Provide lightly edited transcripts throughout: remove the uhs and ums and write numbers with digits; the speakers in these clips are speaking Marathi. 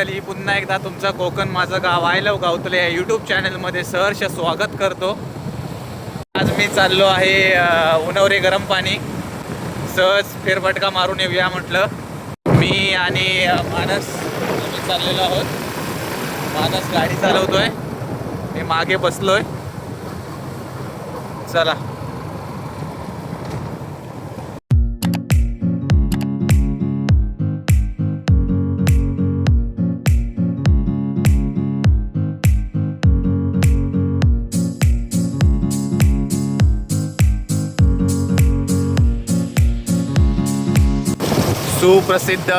मंडळी, पुन्हा एकदा तुमचं कोकण माझं गाव आय लव्ह गावतले या यूट्यूब चॅनलमध्ये सहर्ष स्वागत करतो. आज मी चाललो आहे उन्हवरे गरम पाणी. सहज फेरफटका मारून येऊया म्हटलं. मी आणि मानस चाललेलो आहोत. मानस गाडी चालवतोय, मी मागे बसलोय. चला. सुप्रसिद्ध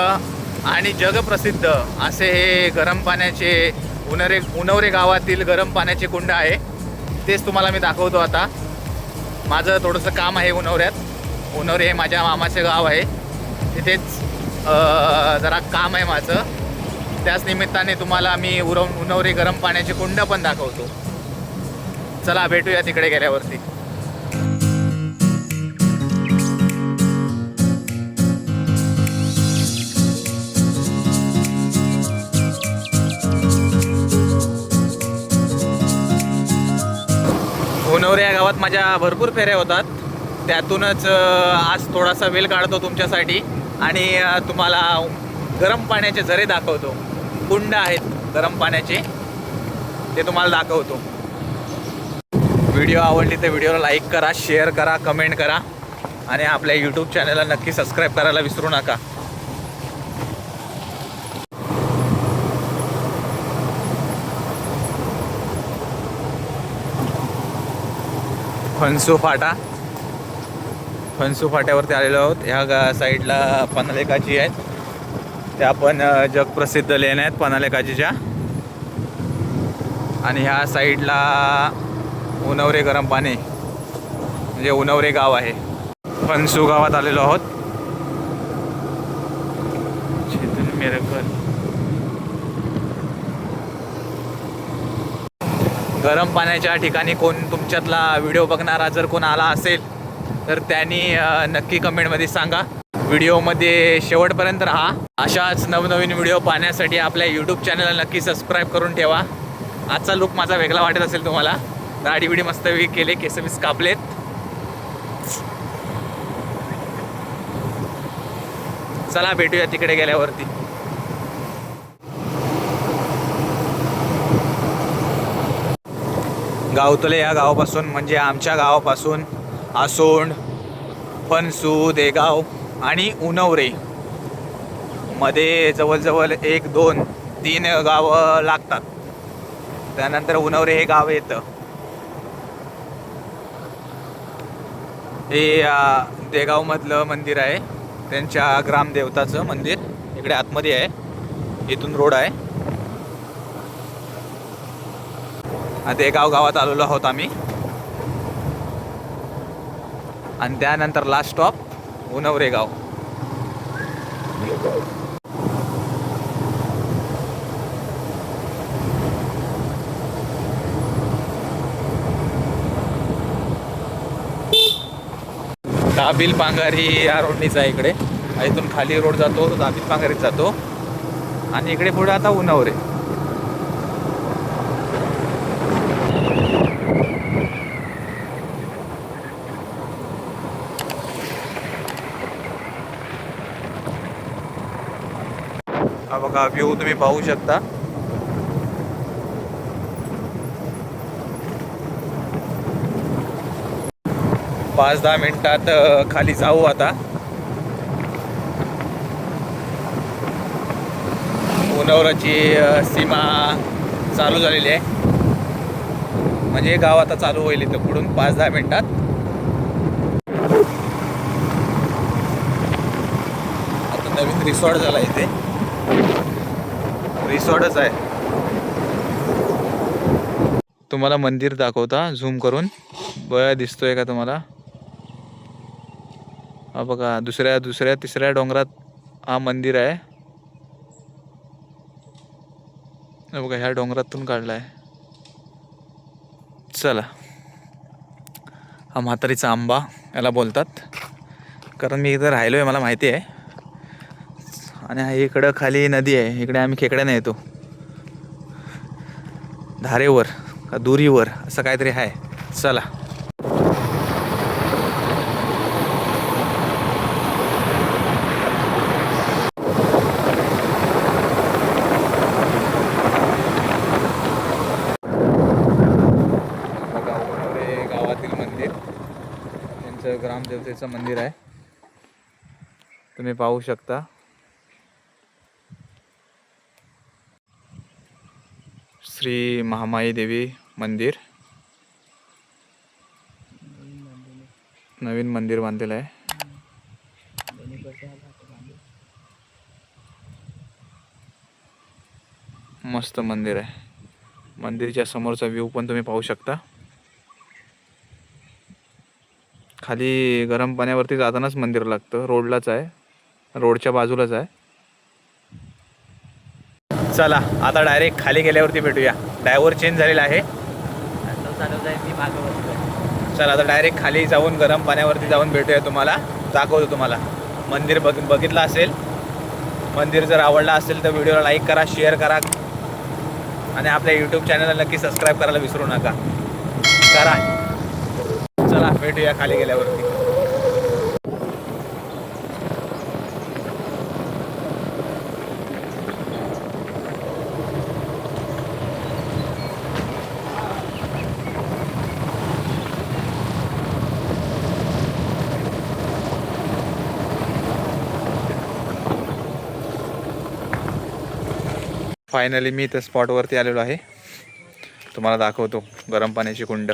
आणि जगप्रसिद्ध असे हे गरम पाण्याचे उन्हवरे गावातील गरम पाण्याचे कुंड आहे. तेच तुम्हाला मी दाखवतो आता. माझं थोडंसं काम आहे उन्हवऱ्यात. उन्हवरे हे माझ्या मामाचे गाव आहे. तिथेच जरा काम आहे माझं. त्याच निमित्ताने तुम्हाला मी उन्हवरे गरम पाण्याचे कुंड पण दाखवतो. चला भेटूया तिकडे गेल्यावरती. उन्हवरे या गावात माझ्या भरपूर फेऱ्या होतात. त्यातूनच आज थोडासा वेळ काढतो तुमच्यासाठी आणि तुम्हाला गरम पाण्याचे झरे दाखवतो. कुंड आहेत गरम पाण्याचे, ते तुम्हाला दाखवतो. व्हिडिओ आवडली तर व्हिडिओला लाईक करा, शेअर करा, कमेंट करा आणि आपल्या यूट्यूब चॅनलला नक्की सबस्क्राईब करायला विसरू नका. फणसू फाट्यावरती आलेलो आहोत. ह्या साईडला पन्हालेकाजी आहेत. त्या पण जगप्रसिद्ध लेण्या आहेत पन्हालेकाजीच्या. आणि ह्या साईडला उन्हवरे गरम पाणी म्हणजे उन्हवरे गाव आहे. फणसू गावात आलेलो आहोत. गरम पाण्याच्या ठिकाणी कोण तुमच्यातला व्हिडिओ बघणारा जर कोण आला असेल तर त्यांनी नक्की कमेंटमध्ये सांगा. व्हिडिओमध्ये शेवटपर्यंत राहा. अशाच नवनवीन व्हिडिओ पाहण्यासाठी आपल्या यूट्यूब चॅनलला नक्की सबस्क्राईब करून ठेवा. आजचा लुक माझा वेगळा वाटत असेल तुम्हाला. दाढी बिडी मस्त केले, केस बीस कापलेत. चला भेटूया तिकडे गेल्यावरती. गावतले या गावापासून म्हणजे आमच्या गावापासून आसोंड, फणसू, देगाव आणि उन्हवरे मध्ये जवळजवळ 1, 2, 3 गावं लागतात. त्यानंतर उन्हवरे हे गाव येतं. हे देगावमधलं मंदिर आहे, त्यांच्या ग्रामदेवताचं मंदिर. इकडे आतमध्ये आहे, इथून रोड आहे. देगाव गावात आलेलो आहोत आम्ही. आणि त्यानंतर लास्ट स्टॉप उन्हवरे गाव. दाभिल पांगारी या रोडनीच आहे इकडे. इथून खाली रोड जातो, दाभिल पांगारीत जातो आणि इकडे पुढे आता उन्हवरे. हा बघा व्ह्यू तुम्ही पाहू शकता. पाच 10 मिनिटात खाली जाऊ आता. उन्हवऱ्याची सीमा चालू झालेली आहे, म्हणजे गाव आता चालू होईल इथं पुढून 5-10 मिनिटात. आता नवीन रिसॉर्ट झाला इथे. रिसॉर्टच आहे. तुम्हाला मंदिर दाखवता झूम करून. बघा दिसतोय का तुम्हाला? हा बघा दुसऱ्या तिसऱ्या डोंगरात हा मंदिर आहे. बघा ह्या डोंगरातून काढलाय. चला. हा म्हातारीचा आंबा याला बोलतात, कारण मी इथं राहिलो आहे, मला माहिती आहे. आणि हा इकडं खाली नदी आहे. इकडे आम्ही खेकड्याने येतो, धारेवर का दुरीवर असं काहीतरी आहे. चला. बघा उन्हावरे गावातील मंदिर, त्यांचं ग्रामदेवतेचं मंदिर आहे, तुम्ही पाहू शकता. श्री महामाई देवी मंदिर, नवीन मंदिर बांधलेलं आहे. मस्त मंदिर आहे. मंदिरच्या समोरचा व्ह्यू पण तुम्ही पाहू शकता. खाली गरम पाण्यावरती जातानाच मंदिर लागतं, रोडलाच आहे, रोडच्या बाजूलाच आहे. चला आता डायरेक्ट खाली गेल्यावरती भेटूया. ड्रायव्हर चेंज झालेला आहे. चला आता डायरेक्ट खाली जाऊन गरम पाण्यावरती जाऊन भेटूया. तुम्हाला दाखवतो. तुम्हाला मंदिर बघितलं असेल, मंदिर जर आवडला असेल तर व्हिडिओला लाईक करा, शेअर करा आणि आपल्या यूट्यूब चॅनलला नक्की सबस्क्राईब करायला विसरू नका. करा. चला भेटूया खाली गेल्यावरती. फायनली मी त्या स्पॉटवरती आलेलो आहे. तुम्हाला दाखवतो गरम पाण्याची कुंड.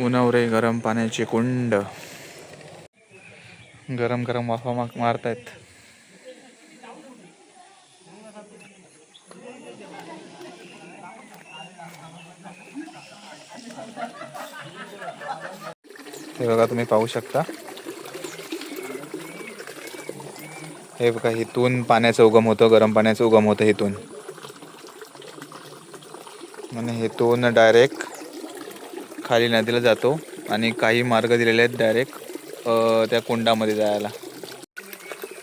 उन्हावरे गरम पाण्याची कुंड. गरम गरम वाफा मारतायत. हे बघा तुम्ही पाहू शकता. हे बघा इथून पाण्याचं उगम होतं, गरम पाण्याचं उगम होतं इथून. म्हणजे इथून डायरेक्ट खाली नदीला जातो आणि काही मार्ग दिलेले आहेत डायरेक्ट त्या कुंडामध्ये जायला.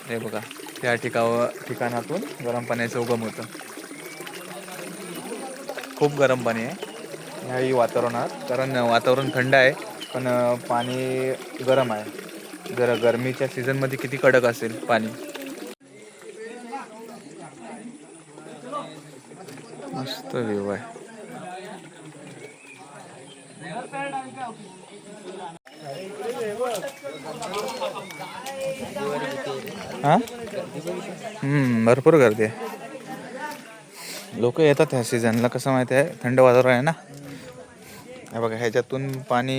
हे बघा त्या ठिकाणातून गरम पाण्याचं उगम होतं. खूप गरम पाणी आहे ह्याही वातावरणात, कारण वातावरण थंड आहे पण पाणी गरम आहे. जरा गरमीच्या सीझनमध्ये किती कडक असेल पाणी. मस्त व्ह्यू आहे. हा भरपूर गर्दी आहे. लोक येतात ह्या सीझनला. कसं माहिती आहे, थंड वातावरण आहे ना. हे बघा ह्याच्यातून पाणी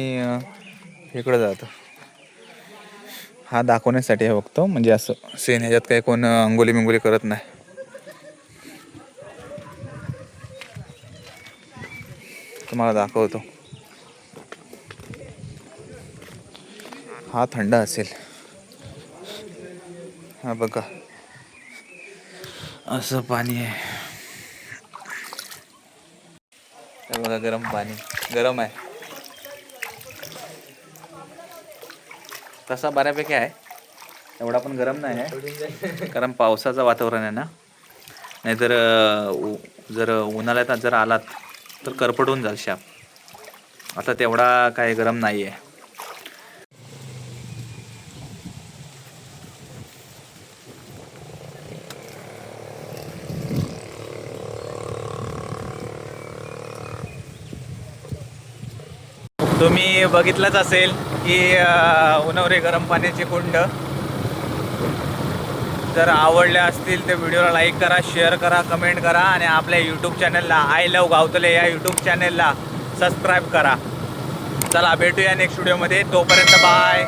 इकडं जातं. हा दाखवण्यासाठी आहे फक्त, म्हणजे असं सेन ह्याच्यात काही कोण अंगोली बिंगोली करत नाही. तुम्हाला दाखवतो. हा थंड असेल. हा बघा असं पाणी आहे. हे बघा गरम पाणी, गरम आहे. तसा बऱ्यापैकी आहे, एवढा पण गरम नाही आहे कारण पावसाचं वातावरण आहे ना. नाहीतर जर उन्हाळ्यात जर आलात तर करपटून जाल शाप. आता तेवढा काय गरम नाही आहे. तुम्ही बघितलंच असेल की उन्हावरे गरम पाण्याची कुंड. जर आवडल्या असतील तर व्हिडिओला लाईक करा, शेअर करा, कमेंट करा आणि आपल्या यूट्यूब चॅनलला आय लव गावतले या यूट्यूब चॅनलला सबस्क्राईब करा. चला भेटूया नेक्स्ट व्हिडिओमध्ये. तोपर्यंत बाय.